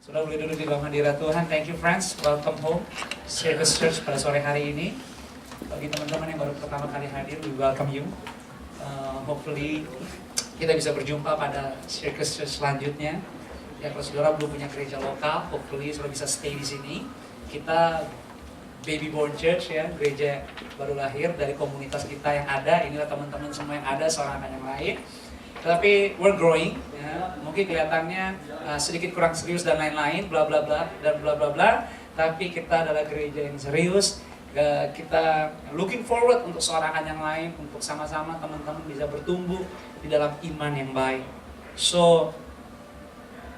Sudah boleh duduk di dalam hadirat Tuhan. Thank you friends, welcome home Circus Church pada sore hari ini. Bagi teman-teman yang baru pertama kali hadir, we welcome you. Hopefully kita bisa berjumpa pada Circus Church selanjutnya. Ya, kalau saudara belum punya gereja lokal, hopefully saudara bisa stay di sini. Kita Baby Born Church ya, gereja baru lahir dari komunitas kita yang ada. Inilah teman-teman semua yang ada, seorang akan yang lain. Tetapi we're growing, ya. Mungkin kelihatannya sedikit kurang serius dan lain-lain, bla bla bla dan bla bla bla. Tapi kita adalah gereja yang serius. Kita looking forward untuk seorang yang lain, untuk sama-sama teman-teman bisa bertumbuh di dalam iman yang baik. So,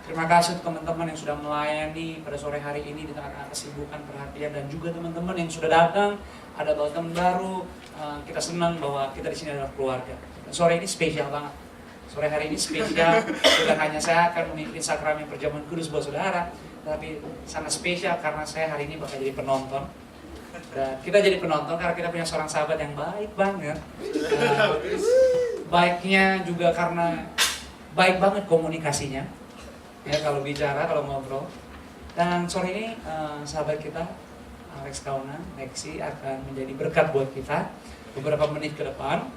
terima kasih untuk teman-teman yang sudah melayani pada sore hari ini di tengah-tengah kesibukan, perhatian, dan juga teman-teman yang sudah datang. Ada bawa teman baru. Kita senang bahwa kita di sini adalah keluarga. Dan sore ini spesial banget. Sore hari ini spesial. Bukan hanya saya akan memimpin sakramen perjamuan kudus buat saudara, tapi sangat spesial karena saya hari ini bakal jadi penonton. Dan kita jadi penonton karena kita punya seorang sahabat yang baik banget. Baiknya juga karena baik banget komunikasinya. Ya, kalau bicara, kalau ngobrol. Dan sore ini sahabat kita Alex Kaunan, Lexi akan menjadi berkat buat kita beberapa menit ke depan.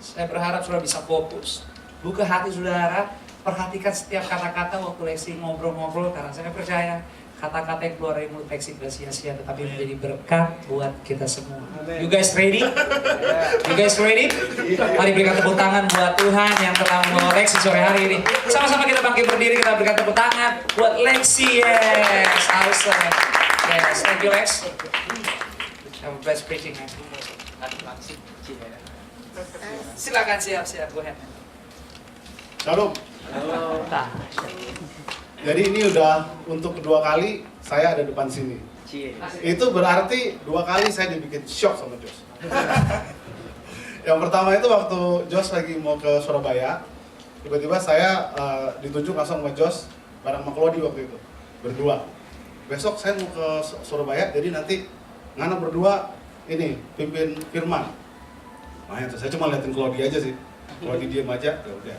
Saya berharap saudara bisa fokus, buka hati saudara, perhatikan setiap kata-kata waktu Lexi ngobrol-ngobrol, karena saya percaya kata-kata yang keluar dari mulut Lexi tidak sia-sia, tetapi menjadi berkat buat kita semua. You guys ready? You guys ready? Mari berikan tepuk tangan buat Tuhan yang telah membawa Lexi sore hari ini. Sama-sama kita bangkit berdiri, kita berikan tepuk tangan buat Lexi. Yes, awesome. Yes, thank you Lex. Have a blessed preaching. Silakan, siap-siap, go ahead. Shalom. Halo. Jadi ini udah untuk kedua kali saya ada depan sini. Itu berarti 2 kali saya dibikin shock sama Jos. Yang pertama itu waktu Jos lagi mau ke Surabaya, tiba-tiba saya ditunjuk langsung sama Jos bareng sama Claudi waktu itu, berdua. Besok saya mau ke Surabaya, jadi nanti ngana berdua ini pimpin firman. Nah itu saya cuma liatin Claudi aja sih, Claudi diem aja, ya udah.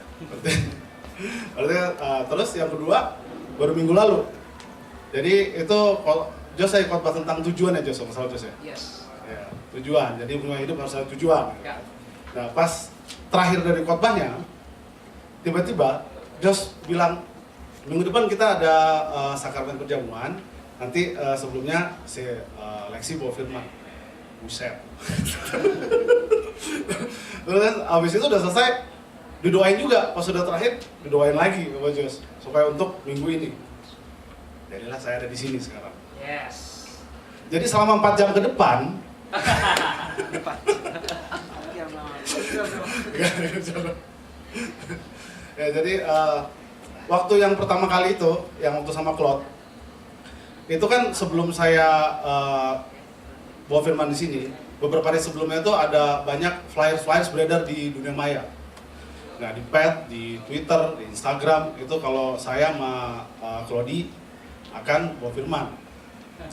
Terus yang kedua baru minggu lalu. Jadi itu Jos saya khotbah tentang tujuan ya Jos, masalah Jos ya. Yes. Ya, tujuan. Jadi punya hidup harus ada tujuan. Ya. Nah pas terakhir dari khotbahnya, tiba-tiba Jos bilang minggu depan kita ada sakramen perjamuan. Nanti sebelumnya si Lexi bawa firman. Buset. Terus kan abis itu udah selesai, didoain juga. Pas sudah terakhir, didoain lagi sama Jos supaya untuk minggu ini. Jadilah saya ada di sini sekarang. Yes. Jadi selama 4 jam ke depan, ya jadi waktu yang pertama kali itu, yang waktu sama Claude, itu kan sebelum saya bawa firman di sini, beberapa hari sebelumnya itu ada banyak flyers beredar di dunia maya. Nah di pet, di Twitter, di Instagram, itu kalau saya sama Claudi akan bawa firman.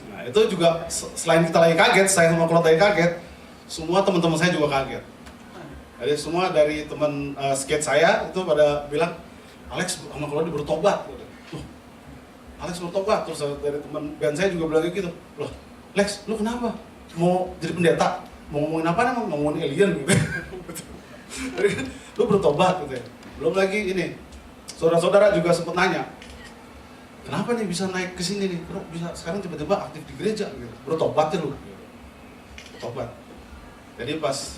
Nah itu juga selain kita lagi kaget, saya sama Claude lagi kaget, semua teman-teman saya juga kaget. Jadi semua dari teman skate saya itu pada bilang, Alex sama Claude bertobat. Alex bertobat, terus dari teman band saya juga bilang gitu, loh Lex, lu kenapa? Mau jadi pendeta? Mau ngomongin apa emang? Mau ngomongin alien gitu. Lu bertobat gitu ya. Belum lagi ini, saudara-saudara juga sempat nanya, kenapa nih bisa naik ke sini nih? Kenapa bisa sekarang tiba-tiba aktif di gereja gitu? Bertobat ya lu. Bertobat. Jadi pas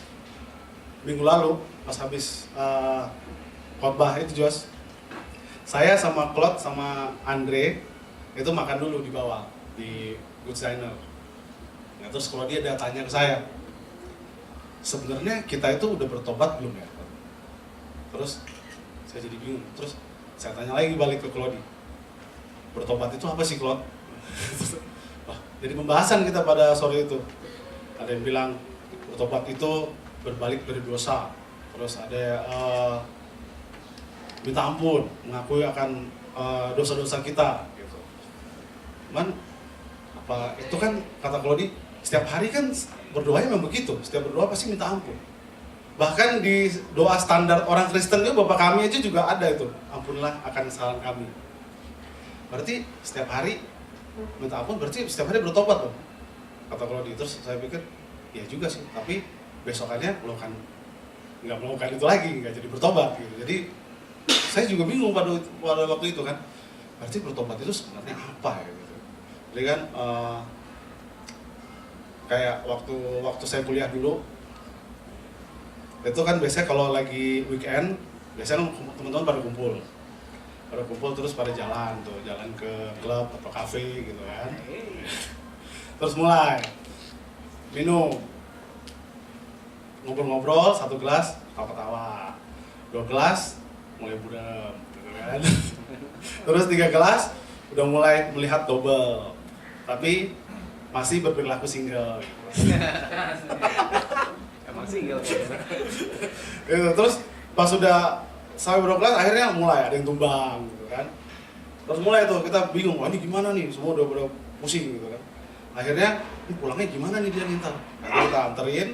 minggu lalu, pas habis khotbah itu Jos, saya sama Claude sama Andre itu makan dulu di bawah di Good Diner. Nah, terus kalau dia tanya ke saya, sebenarnya kita itu udah bertobat belum ya? Terus saya jadi bingung. Terus saya tanya lagi balik ke Claude, bertobat itu apa sih Claude? Jadi pembahasan kita pada sore itu, ada yang bilang bertobat itu berbalik dari dosa. Terus ada minta ampun, mengakui akan dosa-dosa kita. Gitu. Cuman apa itu kan kata Claudi, setiap hari kan berdoanya memang begitu. Setiap berdoa pasti minta ampun. Bahkan di doa standar orang Kristen itu Bapa kami aja juga ada itu, ampunlah akan kesalahan kami. berarti setiap hari minta ampun, berarti setiap hari bertobat dong. Kata Claudia. Terus saya pikir, ya juga sih, tapi besokannya nggak melakukan itu lagi, nggak jadi bertobat gitu. Jadi saya juga bingung pada waktu itu kan, berarti bertobat itu sebenarnya apa ya gitu. Jadi kan kayak waktu saya kuliah dulu, itu kan biasanya kalau lagi weekend, biasanya teman-teman pada kumpul terus pada jalan ke klub atau kafe gitu kan. Terus mulai minum, ngobrol-ngobrol, 1 gelas ketawa-tawa, 2 gelas mulai budem gitu kan. Terus 3 gelas udah mulai melihat double, tapi masih berperilaku single gitu. Emang single gitu. Terus pas sudah sampai berapa kelas akhirnya mulai ada yang tumbang gitu kan. Terus mulai tuh kita bingung, wah ini gimana nih, semua udah pusing gitu kan. Akhirnya ini pulangnya gimana nih dia ntar. Nanti kita anterin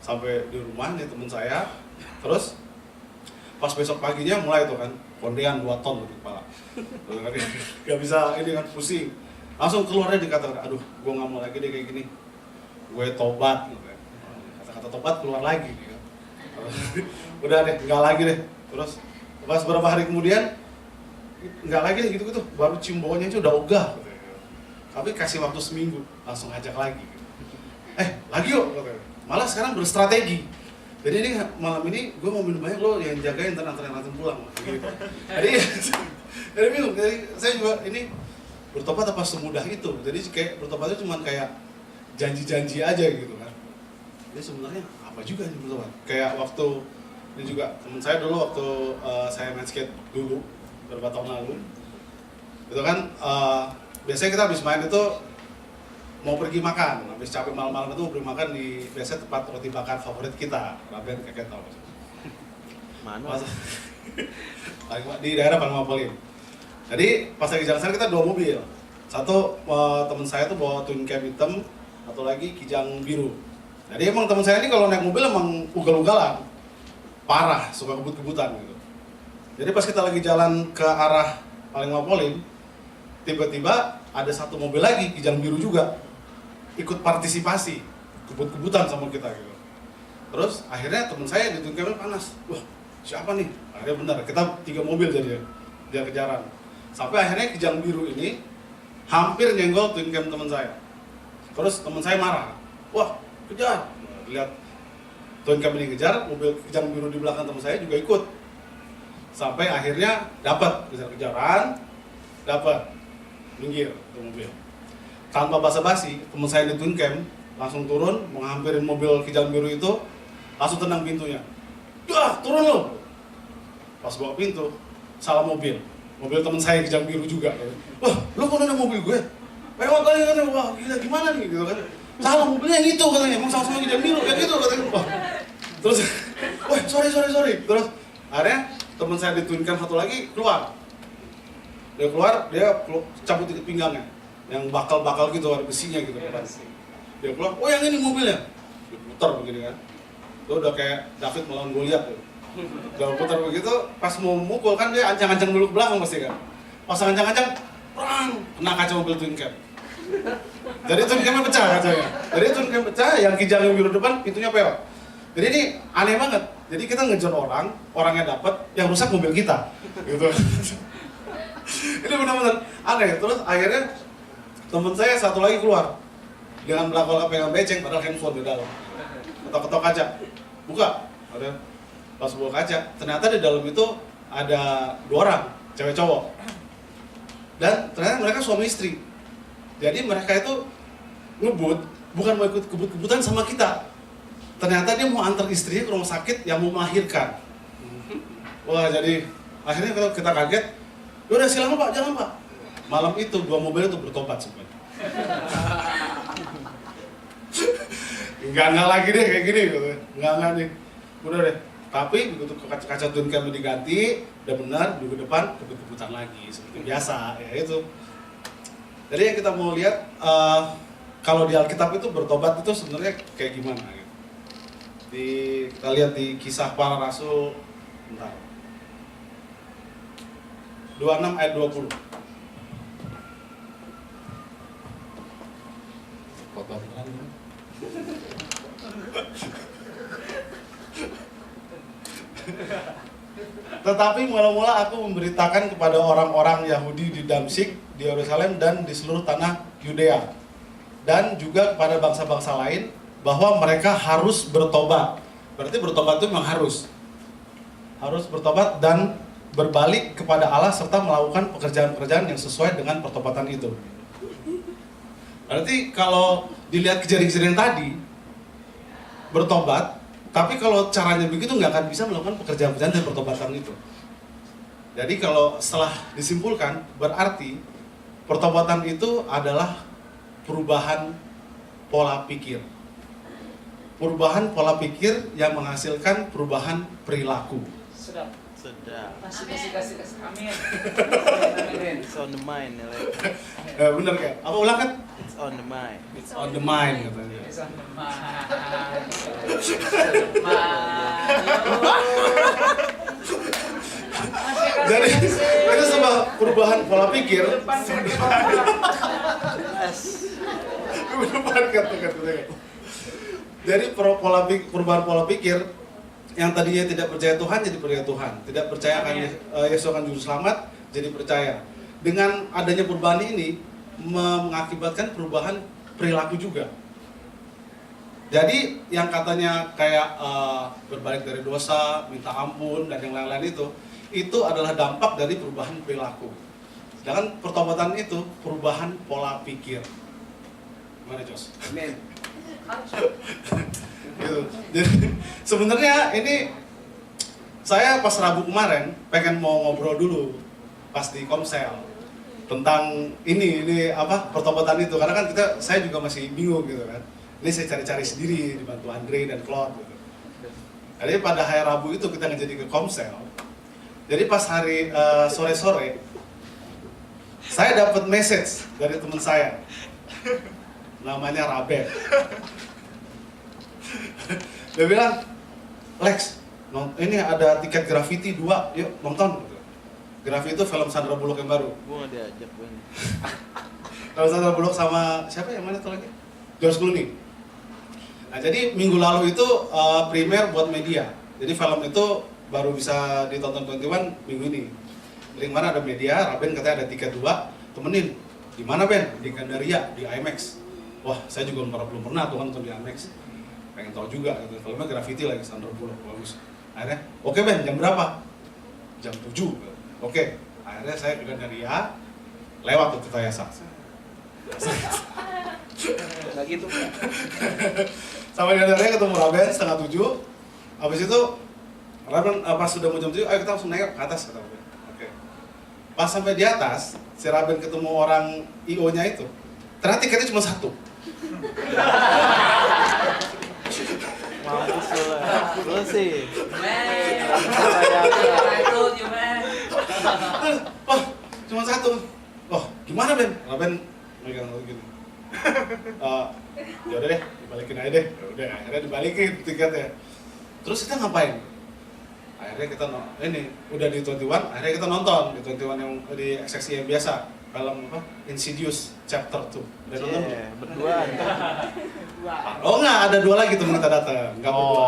sampai di rumah nih temen saya. Terus pas besok paginya mulai tuh kan kondean 2 ton di kepala. Gak bisa ini kan, pusing. Langsung keluarnya dikatakan, aduh gue gak mau lagi deh kayak gini, gue tobat gitu kan. Kata-kata tobat keluar lagi gitu. Udah deh, nggak lagi deh. Terus pas beberapa hari kemudian nggak lagi deh gitu-gitu, baru cium baunya aja udah ogah gitu. Tapi kasih waktu seminggu langsung ajak lagi gitu. Lagi yuk gitu. Malah sekarang berstrategi, jadi ini malam ini gue mau minum banyak, lo yang jagain ntar anterin pulang gitu. Jadi bingung, jadi saya juga ini bertobat apa semudah itu. Jadi kayak bertobat itu cuma kayak janji-janji aja gitu kan. Jadi sebenarnya apa juga nih bertobat? Kayak waktu ini juga teman saya dulu waktu saya main skate dulu beberapa tahun lalu, itu kan biasanya kita habis main itu mau pergi makan, habis capek malam-malam itu mau pergi makan di biasanya tempat roti bakar favorit kita, Raben Keket tau mas? Mana? Di daerah Palmapolin. Jadi pas lagi jalan sana kita 2 mobil, satu teman saya tuh bawa twin cam hitam, satu lagi kijang biru. Jadi emang teman saya ini kalau naik mobil emang ugal-ugalan, parah, suka kebut-kebutan gitu. Jadi pas kita lagi jalan ke arah Palmapolin, tiba-tiba ada 1 mobil lagi kijang biru juga ikut partisipasi, kebut-kebutan sama kita gitu. Terus akhirnya teman saya di twin cam panas, wah siapa nih? Akhirnya benar, kita 3 mobil jadi dia kejaran. Sampai akhirnya kijang biru ini hampir nyenggol twin cam teman saya. Terus teman saya marah, wah kejar. Lihat twin cam ini kejar, mobil kijang biru di belakang teman saya juga ikut. Sampai akhirnya dapat kejar-kejaran, dapat minggir tuh mobil. Tanpa basa-basi, teman saya di twin cam langsung turun, menghampirin mobil kijang biru itu, langsung tendang pintunya. Dah, turun lo. Pas bawa pintu, salah mobil teman saya kijang biru juga. Wah, lu kok ada mobil gue? Lewat lagi katanya, wah gila gimana nih gitu kan. Salah mobilnya yang itu katanya, emang sama-sama kijang biru kayak gitu katanya. Wah. Terus, wah sorry. Terus akhirnya teman saya di twin cam satu lagi keluar. Dia cabut ikat pinggangnya, yang bakal gitu, ada besinya gitu kan. Dia keluar, oh yang ini mobilnya. Dia putar begini kan. Itu udah kayak David melawan Goliat tuh. Udah putar begitu, pas mau mukul kan dia ancang-ancang dulu ke belakang pasti kan. Pas ancang-ancang, perang, kena kaca mobil twin cam. Jadi twin camnya pecah kacanya. Jadi twin cam pecah, yang kijang yang biru depan, pintunya peot. Jadi ini aneh banget. Jadi kita ngejar orangnya dapat, yang rusak mobil kita. Gitu. Ini benar-benar aneh. Terus akhirnya teman saya satu lagi keluar dengan belakang pegang beceng, padahal handphone di dalam. Ketok-ketok kaca, buka, ada. Pas buka kaca, ternyata di dalam itu ada 2 orang, cewek cowok. Dan ternyata mereka suami istri. Jadi mereka itu ngebut, bukan mau ikut kebut-kebutan sama kita. Ternyata dia mau antar istrinya ke rumah sakit yang mau melahirkan. Wah, jadi akhirnya kita kaget. Udah silakan Pak, jalan Pak. Malam itu 2 mobil itu bertobat semuanya. Enggak lagi deh kayak gini gitu. Enggak nih. Udah deh. Tapi begitu kaca twin cam diganti, udah benar, minggu depan kebut-kebutan lagi seperti biasa, ya itu. Jadi yang kita mau lihat kalau di Alkitab itu bertobat itu sebenarnya kayak gimana gitu. Kita lihat di Kisah Para Rasul, bentar. 26 ayat 20. khotbah beneran. Tetapi mula-mula aku memberitakan kepada orang-orang Yahudi di Damsyik, di Yerusalem, dan di seluruh tanah Yudea, dan juga kepada bangsa-bangsa lain, bahwa mereka harus bertobat. Berarti bertobat itu memang harus bertobat dan berbalik kepada Allah serta melakukan pekerjaan-pekerjaan yang sesuai dengan pertobatan itu. Berarti kalau dilihat kejadian-kejadian tadi, bertobat, tapi kalau caranya begitu nggak akan bisa melakukan pekerjaan-pekerjaan dan pertobatan itu. Jadi kalau setelah disimpulkan, berarti pertobatan itu adalah perubahan pola pikir. Perubahan pola pikir yang menghasilkan perubahan perilaku. Sedap. Sedap. Kasih. Amin. Amin. It's on the mind, ya, like. Bener kan? Apa ulang kan? It's on the mind. It's on the mind katanya. It's on the Jadi itu sebuah perubahan pola pikir. Perubahan kata-kata. Jadi perubahan pola pikir yang tadinya tidak percaya Tuhan jadi percaya Tuhan, tidak percaya akan Yesus akan juru selamat jadi percaya. Dengan adanya perubahan ini mengakibatkan perubahan perilaku juga. Jadi yang katanya kayak berbalik dari dosa, minta ampun dan yang lain-lain itu adalah dampak dari perubahan perilaku. Sedangkan pertobatan itu perubahan pola pikir. Gimana Jos? Amin. Gitu. Jadi sebenarnya ini saya pas Rabu kemarin pengen mau ngobrol dulu pas di Komsel tentang ini apa pertobatan itu, karena kan saya juga masih bingung gitu kan. Ini saya cari-cari sendiri dibantu Andre dan Claude gitu. Jadi pada hari Rabu itu kita ngejadi ke Komsel. Jadi pas hari sore-sore saya dapat message dari teman saya namanya Raben. Dia bilang, Lex, ini ada tiket Graffiti 2, yuk nonton. Graffiti itu film Sandra Bullock yang baru. Gue nggak diajak gue. Kalau Sandra Bullock sama siapa yang mana tuh lagi? George Clooney. Nah jadi minggu lalu itu primer buat media. Jadi film itu baru bisa ditonton 21 minggu ini. Jadi kemarin ada media, Raben katanya ada tiket 2, temenin. Di mana Ben? Di Gandaria, di IMAX. Wah, saya juga belum pernah tuh nonton di IMAX. Pengen tahu juga gitu. Filmnya Graffiti lagi, Sandra Bullock, bagus. Akhirnya, oke Ben, jam berapa? Jam 7. Oke. Akhirnya saya ke Gandaria, lewat ke Tirta. Nggak gitu. Sampai Gandaria ketemu Raben setengah 7. Habis itu Raben pas sudah mau jam 7, ayo kita langsung naik ke atas kata Raben. Oke. Pas sampai di atas, si Raben ketemu orang IO-nya itu. Ternyata tiketnya cuma 1. Mampus lo sih. I told you, man. Oh, cuma 1. Oh, gimana Ben? Raben megang gini. Ya udah deh, dibalikin aja deh. Ya udah, akhirnya dibalikin tiketnya. Terus kita ngapain? Akhirnya kita udah di 21, akhirnya kita nonton di 21 yang di XXI yang biasa, film apa? Insidious Chapter 2. Udah nonton belum? Berduaan. Oh enggak, ada 2 lagi teman kita datang, enggak berdua.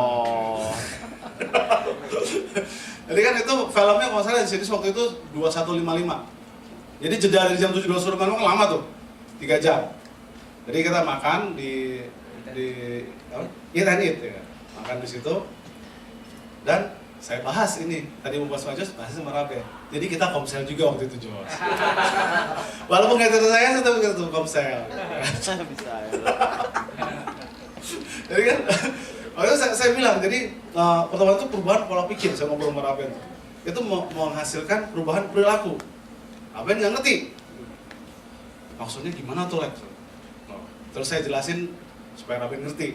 Jadi kan itu filmnya kalau salah Insidious waktu itu 2155. Jadi jeda dari jam 7 21.55 kan lama tuh, 3 jam. Jadi kita makan di Eat and Eat ya, makan di situ. Dan saya bahas ini, tadi mau bahas Jos, bahas sama Raben. Jadi kita Komsel juga waktu itu Jos. Walaupun nggak cerita saya tetap kita Komsel. Bisa ya. Jadi kan, waktu itu saya bilang, jadi pertama itu perubahan pola pikir, saya ngobrol sama Raben. Itu menghasilkan perubahan perilaku. Raben nggak ngerti. Maksudnya gimana tuh Lex? Terus saya jelasin supaya Raben ngerti.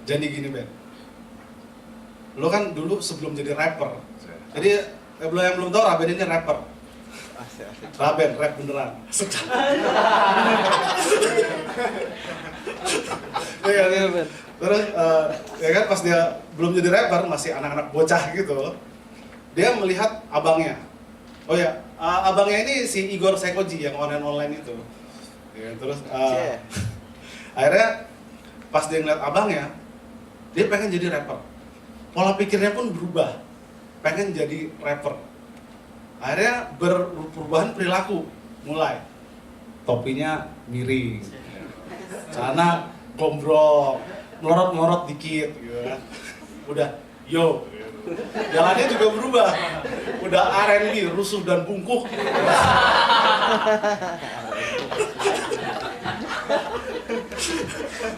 Jadi gini Ben, lo kan dulu sebelum jadi rapper. Jadi yang belum tahu Raben ini rapper. Asik. Raben rap beneran. Ya, Ben. terus ya kan pas dia belum jadi rapper masih anak-anak bocah gitu, dia melihat abangnya. Oh ya, abangnya ini si Igor Sekoji yang online itu. Ya, terus Cie. akhirnya pas dia ngeliat abangnya, dia pengen jadi rapper. Pola pikirnya pun berubah, pengen jadi rapper. Akhirnya perubahan perilaku mulai. Topinya miring, celana gombrong, melorot-melorot dikit, gitu kan. Udah, yo, jalannya juga berubah. Udah R&B, rusuh dan bungkuk.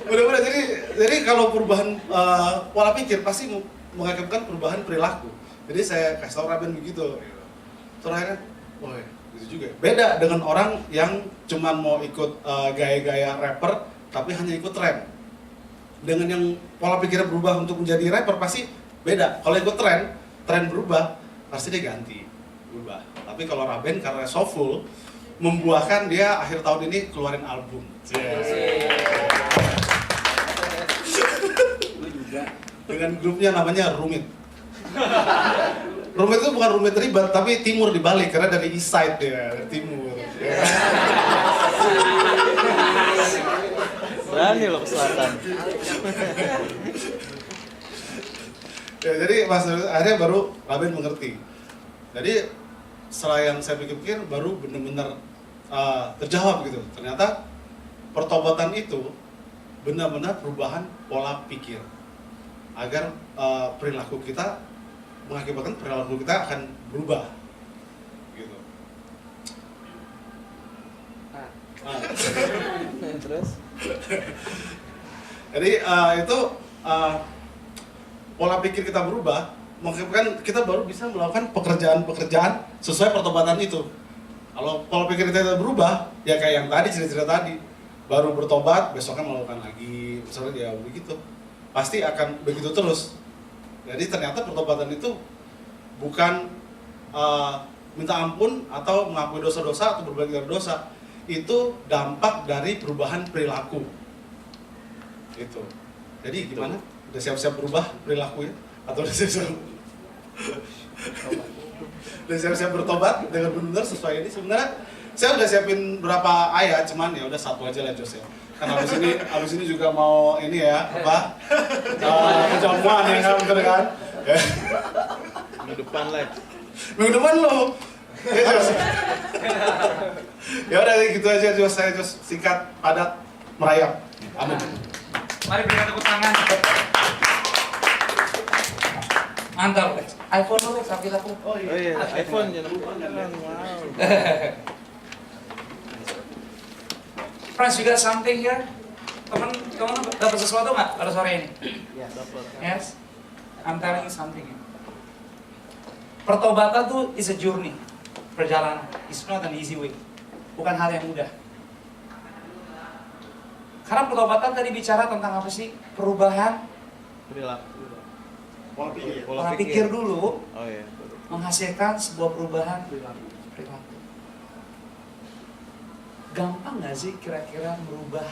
Bener-bener, jadi kalau perubahan pola pikir pasti mengakibatkan perubahan perilaku. Jadi saya kasih tau Raben begitu. Terakhirnya, oh ya, gitu juga. Beda dengan orang yang cuman mau ikut gaya-gaya rapper tapi hanya ikut tren. Dengan yang pola pikirnya berubah untuk menjadi rapper pasti beda. Kalau ikut tren berubah, pasti dia ganti, berubah. Tapi kalau Raben karena soulful, membuahkan dia akhir tahun ini keluarin album. Dengan grupnya namanya Rumit. Rumit itu bukan rumit ribet, tapi timur dibalik karena dari east side ya, dari timur. Berani lo ke selatan. Ya, jadi pas akhirnya baru Raben mengerti. Jadi setelah yang saya pikir-pikir baru benar-benar terjawab gitu. Ternyata pertobatan itu benar-benar perubahan pola pikir agar perilaku kita mengakibatkan perilaku kita akan berubah gitu. Terus? Jadi itu pola pikir kita berubah, mengakibatkan kita baru bisa melakukan pekerjaan-pekerjaan sesuai pertobatan itu. Kalau pola pikir kita berubah, ya kayak yang tadi cerita-cerita tadi, baru bertobat, besoknya melakukan lagi, misalnya ya begitu. Pasti akan begitu terus. Jadi ternyata pertobatan itu bukan minta ampun atau mengakui dosa-dosa atau berbagi dari dosa. Itu dampak dari perubahan perilaku. Itu. Jadi gimana? Udah siap-siap berubah perilakunya? Atau udah siap-siap? Udah siap-siap bertobat dengan benar sesuai ini? Sebenarnya saya udah siapin berapa ayat, cuman ya udah satu aja lah Jos ya. Karena abis ini juga mau ini ya, apa? Kejamuan ya kan, bener kan? Minggu depan like. Minggu depan lo. Ya Jos. Ya udah gitu aja Jos, saya Jos singkat, padat, merayap. Amin. Mari berikan tepuk tangan. Mantap, Lex. iPhone lo, Lex, update aku. Oh iya, iPhone jangan lupa. Wow. Friends, you got something here? Teman dapat sesuatu nggak pada sore ini? Ya, dapat. Yes, I'm telling you something. Pertobatan tuh is a journey, perjalanan. It's not an easy way. Bukan hal yang mudah. Karena pertobatan tadi bicara tentang apa sih? Perubahan Perilaku. pola pikir dulu Oh iya. menghasilkan sebuah perubahan perilaku. Gampang nggak sih kira-kira merubah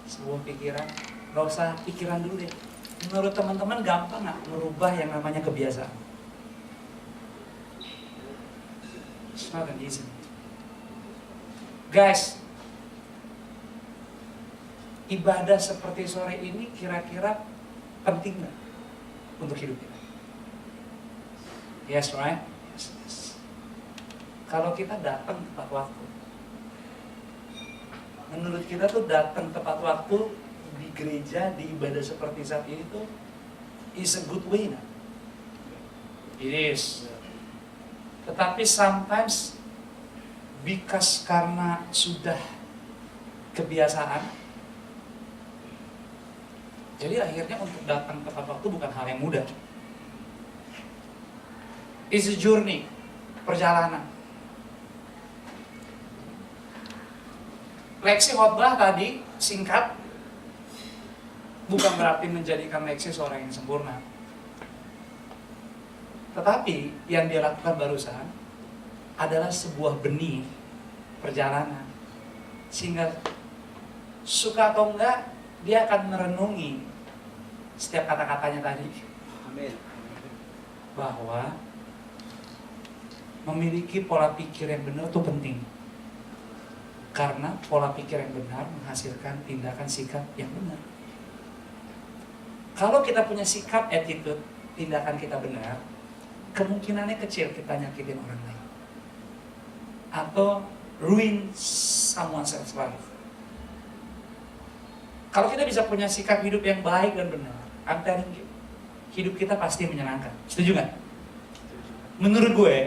sebuah pikiran? Gak usah pikiran dulu deh. Menurut teman-teman gampang nggak merubah yang namanya kebiasaan? It's not an easy. Guys, ibadah seperti sore ini kira-kira penting nggak untuk hidup kita? Yes, right? Yes. Kalau kita datang tepat waktu, menurut kita tuh datang tepat waktu di gereja, di ibadah seperti saat ini tuh is a good way, nah? It is. Tetapi sometimes because karena sudah kebiasaan, jadi akhirnya untuk datang tepat waktu bukan hal yang mudah. It's a journey, perjalanan. Leksi khotbah tadi singkat, bukan berarti menjadikan Leksi seorang yang sempurna. Tetapi yang dia lakukan barusan adalah sebuah benih perjalanan. Sehingga suka atau enggak, dia akan merenungi setiap kata-katanya tadi. Amin. Bahwa memiliki pola pikir yang benar itu penting. Karena pola pikir yang benar menghasilkan tindakan sikap yang benar. Kalau kita punya sikap, attitude, tindakan kita benar, kemungkinannya kecil kita nyakitin orang lain atau ruin someone else's life. Kalau kita bisa punya sikap hidup yang baik dan benar, I'm telling you, hidup kita pasti menyenangkan. Setuju nggak? Menurut gue,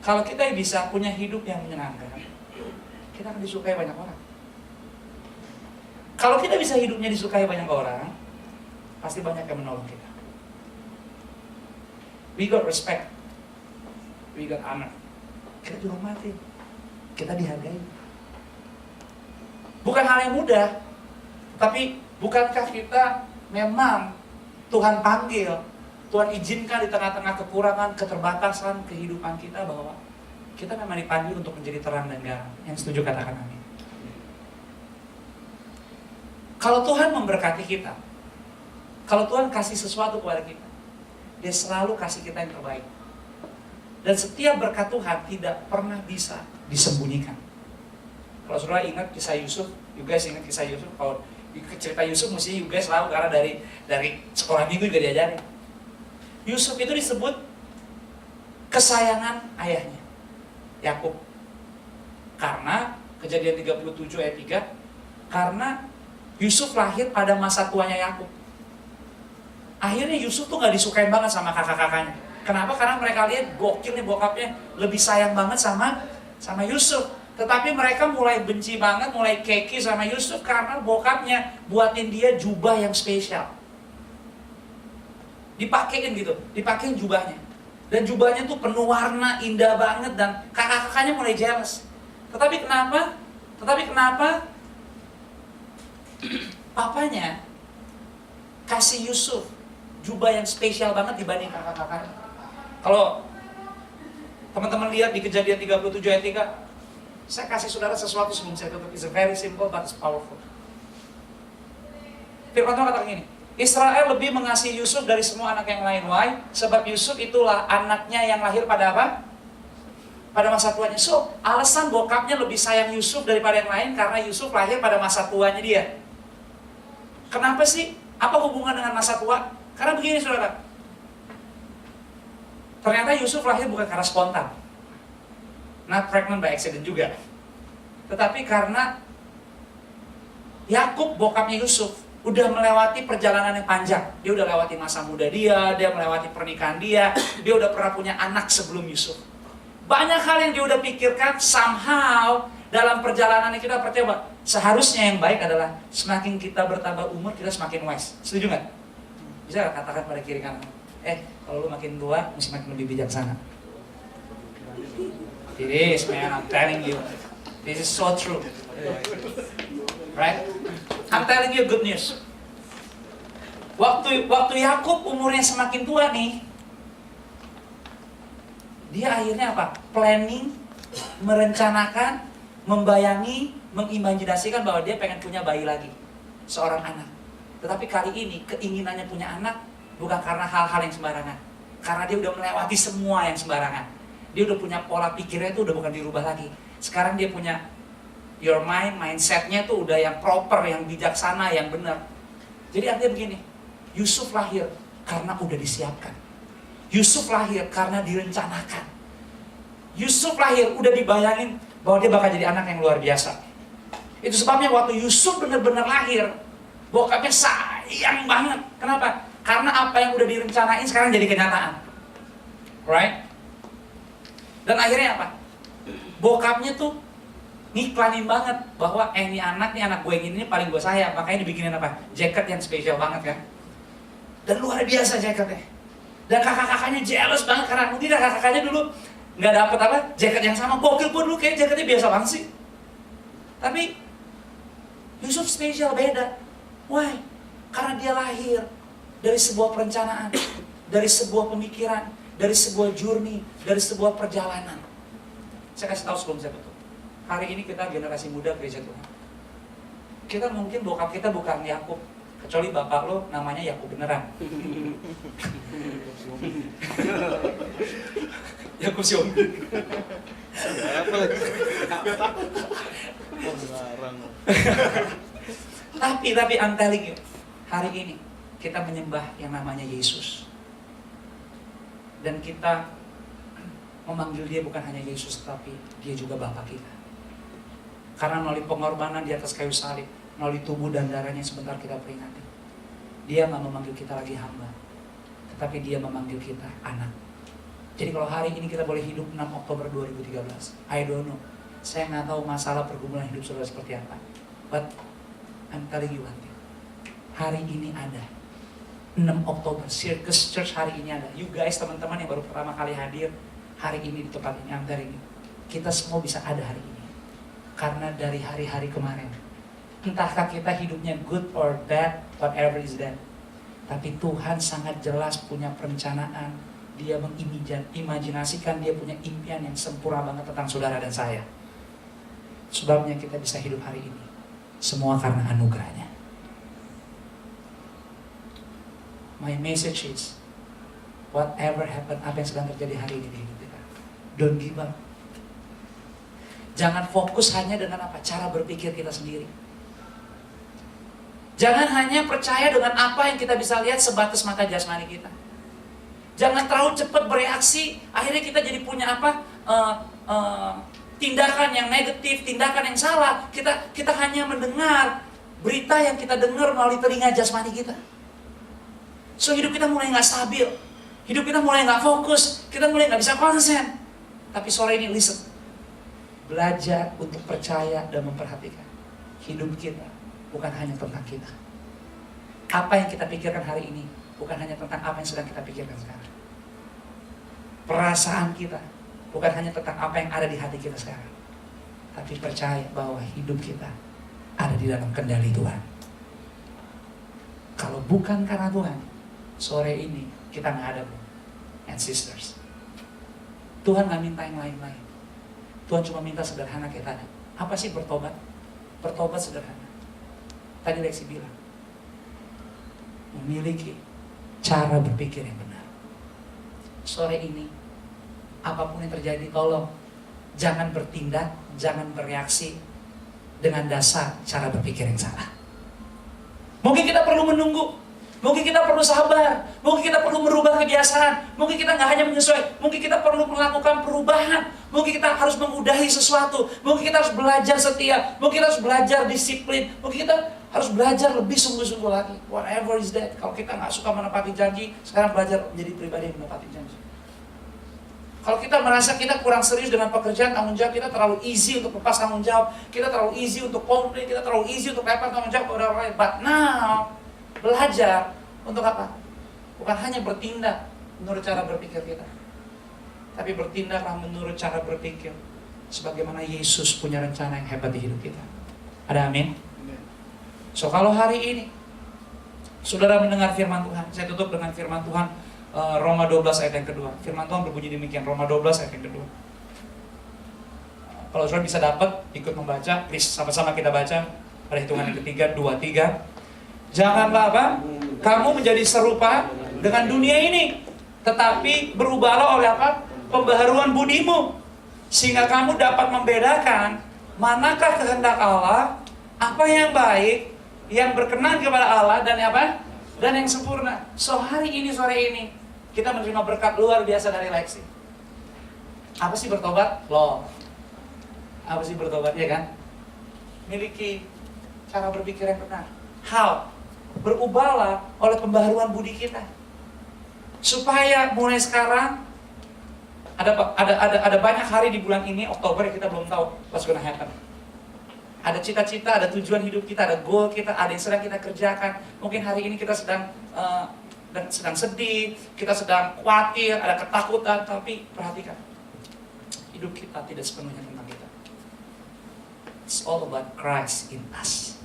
kalau kita bisa punya hidup yang menyenangkan, kita akan disukai banyak orang. Kalau kita bisa hidupnya disukai banyak orang, pasti banyak yang menolong kita. We got respect, we got honor. Kita dihormati, kita dihargai. Bukan hal yang mudah, tapi bukankah kita memang Tuhan panggil, Tuhan izinkan di tengah-tengah kekurangan, keterbatasan kehidupan kita bahwa kita memang dipanggil untuk menjadi terang dan garam. Yang setuju katakan amin. Kalau Tuhan memberkati kita, kalau Tuhan kasih sesuatu kepada kita, Dia selalu kasih kita yang terbaik. Dan setiap berkat Tuhan tidak pernah bisa disembunyikan. Kalau saudara ingat kisah Yusuf, you guys ingat kisah Yusuf? Kalau cerita Yusuf mesti you guys tahu karena dari sekolah minggu juga diajarin. Yusuf itu disebut kesayangan ayahnya, Yakub. Karena Kejadian 37 ayat 3, karena Yusuf lahir pada masa tuanya Yakub. Akhirnya Yusuf tuh gak disukain banget sama kakak-kakaknya. Kenapa? Karena mereka lihat gokil nih bokapnya, lebih sayang banget sama Yusuf. Tetapi mereka mulai benci banget, mulai keki sama Yusuf karena bokapnya buatin dia jubah yang spesial. Dipakein gitu, dipakein jubahnya. Dan jubahnya tuh penuh warna, indah banget, dan kakak-kakaknya mulai jealous. Tetapi kenapa papanya kasih Yusuf jubah yang spesial banget dibanding kakak-kakaknya? Kalau teman-teman lihat di Kejadian 37 ayat 3, saya kasih saudara sesuatu sebelum saya tutup. It's a very simple but it's powerful. Firman Tuhan katakan gini, Israel lebih mengasihi Yusuf dari semua anak yang lain. Why? Sebab Yusuf itulah anaknya yang lahir pada apa? Pada masa tuanya. So, alasan bokapnya lebih sayang Yusuf daripada yang lain karena Yusuf lahir pada masa tuanya dia. Kenapa sih? Apa hubungan dengan masa tua? Karena begini saudara, ternyata Yusuf lahir bukan karena spontan. Not pregnant by accident juga. Tetapi karena Yakub, bokapnya Yusuf, udah melewati perjalanan yang panjang. Dia udah lewati masa muda dia melewati pernikahan dia udah pernah punya anak sebelum Yusuf. Banyak hal yang dia udah pikirkan, somehow dalam perjalanan yang kita percaya bahwa seharusnya yang baik adalah semakin kita bertambah umur, kita semakin wise. Setuju nggak? Bisa gak katakan pada kiri kanan? Kalau lu makin tua, mesti makin lebih bijaksana. It is, man, I'm telling you. This is so true. Right? I'm telling you good news. Waktu Yakub umurnya semakin tua nih, dia akhirnya apa? Planning, merencanakan, membayangi, mengimajinasikan bahwa dia pengen punya bayi lagi, seorang anak. Tetapi kali ini keinginannya punya anak bukan karena hal-hal yang sembarangan, karena dia udah melewati semua yang sembarangan. Dia udah punya pola pikirnya itu udah bukan dirubah lagi. Sekarang dia punya your mindsetnya tuh udah yang proper, yang bijaksana, yang benar. Jadi artinya begini, Yusuf lahir karena udah disiapkan. Yusuf lahir karena direncanakan. Yusuf lahir udah dibayangin bahwa dia bakal jadi anak yang luar biasa. Itu sebabnya waktu Yusuf benar-benar lahir, bokapnya sayang banget. Kenapa? Karena apa yang udah direncanain sekarang jadi kenyataan. Right? Dan akhirnya apa? Bokapnya tuh ngiklanin banget bahwa ini anak gue yang ini paling gue sayang. Makanya dibikinin apa? Jaket yang spesial banget kan. Dan luar biasa jaketnya. Dan kakak-kakaknya jealous banget karena mungkin kakak-kakaknya dulu nggak dapet apa? Jaket yang sama. Gokil, gue dulu kayak jaketnya biasa banget sih. Tapi Yusuf spesial, beda. Why? Karena dia lahir dari sebuah perencanaan, dari sebuah pemikiran, dari sebuah journey, dari sebuah perjalanan. Saya kasih tahu sebelum saya tutup. Hari ini kita generasi muda gereja Tuhan. Kita mungkin bokap kita bukan Yakub, kecuali bapak lo namanya Yakub beneran. Yakub Xiong. Oh, ngarang. Tapi I'm telling you, hari ini kita menyembah yang namanya Yesus. Dan kita memanggil dia bukan hanya Yesus, tapi dia juga Bapa kita. Karena melalui pengorbanan di atas kayu salib, melalui tubuh dan darahnya sebentar kita peringati. Dia nggak memanggil kita lagi hamba, tetapi dia memanggil kita anak. Jadi kalau hari ini kita boleh hidup 6 Oktober 2013, I don't know. Saya nggak tahu masalah pergumulan hidup saudara seperti apa. But I'm telling you one thing. Hari ini ada. 6 Oktober, Circus Church hari ini ada. You guys, teman-teman yang baru pertama kali hadir hari ini di tempat ini, I'm telling you. Kita semua bisa ada hari ini. Karena dari hari-hari kemarin. Entahkah kita hidupnya good or bad, whatever is that. Tapi Tuhan sangat jelas punya perencanaan. Dia mengimajinasikan, dia punya impian yang sempurna banget tentang saudara dan saya. Sebabnya kita bisa hidup hari ini. Semua karena anugerahnya. My message is, whatever happened, apa yang sedang terjadi hari ini di hidup kita, don't give up. Jangan fokus hanya dengan apa? Cara berpikir kita sendiri. Jangan hanya percaya dengan apa yang kita bisa lihat sebatas mata jasmani kita. Jangan terlalu cepat bereaksi, akhirnya kita jadi punya apa? Tindakan yang negatif, tindakan yang salah. Kita hanya mendengar berita yang kita dengar melalui telinga jasmani kita. So hidup kita mulai nggak stabil, hidup kita mulai nggak fokus, kita mulai nggak bisa konsen. Tapi sore ini listen, belajar untuk percaya dan memperhatikan. Hidup kita bukan hanya tentang kita. Apa yang kita pikirkan hari ini bukan hanya tentang apa yang sedang kita pikirkan sekarang. Perasaan kita bukan hanya tentang apa yang ada di hati kita sekarang. Tapi percaya bahwa hidup kita ada di dalam kendali Tuhan. Kalau bukan karena Tuhan, sore ini kita nggak ada, bro and sisters. Tuhan nggak minta yang lain-lain. Tuhan cuma minta sederhana kayak tadi. Apa sih bertobat? Bertobat sederhana. Tadi Lexi bilang, memiliki cara berpikir yang benar. Sore ini, apapun yang terjadi, tolong jangan bertindak, jangan bereaksi dengan dasar cara berpikir yang salah. Mungkin kita perlu menunggu, mungkin kita perlu sabar, mungkin kita perlu merubah kebiasaan, mungkin kita nggak hanya menyesuaikan, mungkin kita perlu melakukan perubahan, mungkin kita harus memudahi sesuatu, mungkin kita harus belajar setia, mungkin kita harus belajar disiplin, mungkin kita harus belajar lebih sungguh-sungguh lagi. Whatever is that. Kalau kita nggak suka menepati janji, sekarang belajar menjadi pribadi yang menepati janji. Kalau kita merasa kita kurang serius dengan pekerjaan, tanggung jawab kita terlalu easy untuk lepas tanggung jawab, kita terlalu easy untuk komplain, kita terlalu easy untuk lempar tanggung jawab ke orang lain. But now, belajar untuk apa? Bukan hanya bertindak menurut cara berpikir kita, tapi bertindaklah menurut cara berpikir sebagaimana Yesus punya rencana yang hebat di hidup kita. Ada amin? So kalau hari ini saudara mendengar firman Tuhan, saya tutup dengan firman Tuhan Roma 12 ayat yang kedua. Firman Tuhan berbunyi demikian, Roma 12 ayat yang kedua. Kalau saudara bisa dapat, ikut membaca, please sama-sama kita baca pada hitungan yang ketiga, 2, 3. Janganlah apa? Kamu menjadi serupa dengan dunia ini, tetapi berubahlah oleh apa? Pembaharuan budimu, sehingga kamu dapat membedakan manakah kehendak Allah, apa yang baik, yang berkenan kepada Allah, dan apa? Dan yang sempurna. So hari ini, sore ini, kita menerima berkat luar biasa dari Lexi. Apa sih bertobat? Loh. Apa sih bertobat, ya kan? Miliki cara berpikir yang benar. How? Berubahlah oleh pembaharuan budi kita. Supaya mulai sekarang ada banyak hari di bulan ini, Oktober, yang kita belum tahu what's gonna happen. Ada cita-cita, ada tujuan hidup kita, ada goal kita, ada yang sedang kita kerjakan. Mungkin hari ini kita sedang sedih, kita sedang khawatir, ada ketakutan, tapi perhatikan, hidup kita tidak sepenuhnya tentang kita. It's all about Christ in us.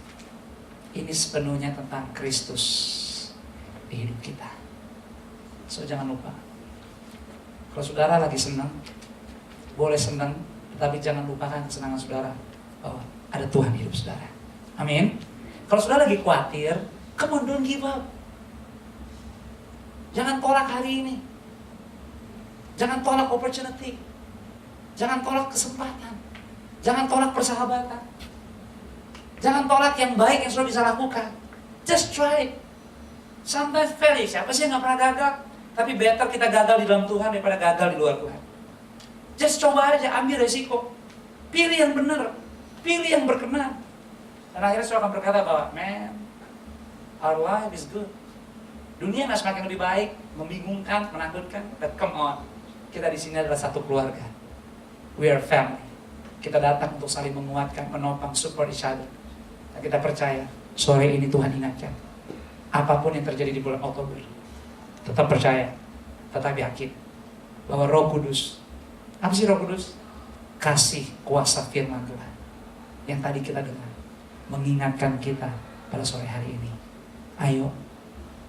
Ini sepenuhnya tentang Kristus di hidup kita. So jangan lupa, kalau saudara lagi senang, boleh senang, tapi jangan lupakan kesenangan saudara bahwa ada Tuhan hidup saudara. Amin. Kalau saudara lagi khawatir, come on, don't give up. Jangan tolak hari ini. Jangan tolak opportunity. Jangan tolak kesempatan. Jangan tolak persahabatan. Jangan tolak yang baik yang sudah bisa lakukan. Just try it. Sometimes fail. Siapa sih yang gak pernah gagal? Tapi better kita gagal di dalam Tuhan daripada gagal di luar Tuhan. Just coba aja, ambil resiko. Pilih yang benar. Pilih yang berkenan. Dan akhirnya saudara akan berkata bahwa, man, our life is good. Dunia nggak semakin lebih baik, membingungkan, menakutkan. But come on, kita di sini adalah satu keluarga. We are family. Kita datang untuk saling menguatkan, menopang, support each other. Dan kita percaya, sore ini Tuhan ingatkan. Apapun yang terjadi di bulan Oktober, tetap percaya, tetap yakin bahwa Roh Kudus, apa sih Roh Kudus? Kasih kuasa firman Tuhan yang tadi kita dengar, mengingatkan kita pada sore hari ini. Ayo,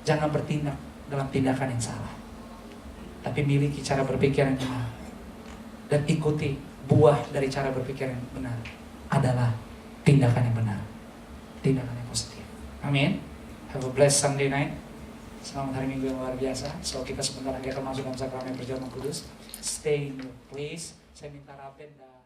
jangan bertindak dalam tindakan yang salah, tapi miliki cara berpikir yang benar. Dan ikuti buah dari cara berpikir yang benar adalah tindakan yang benar, tindakan yang positif. Amin. Have a blessed Sunday night. Selamat hari Minggu yang luar biasa. So kita sebentar lagi akan masuk dalam sakramen perjamuan kudus. Stay in your place. Saya minta Raven dan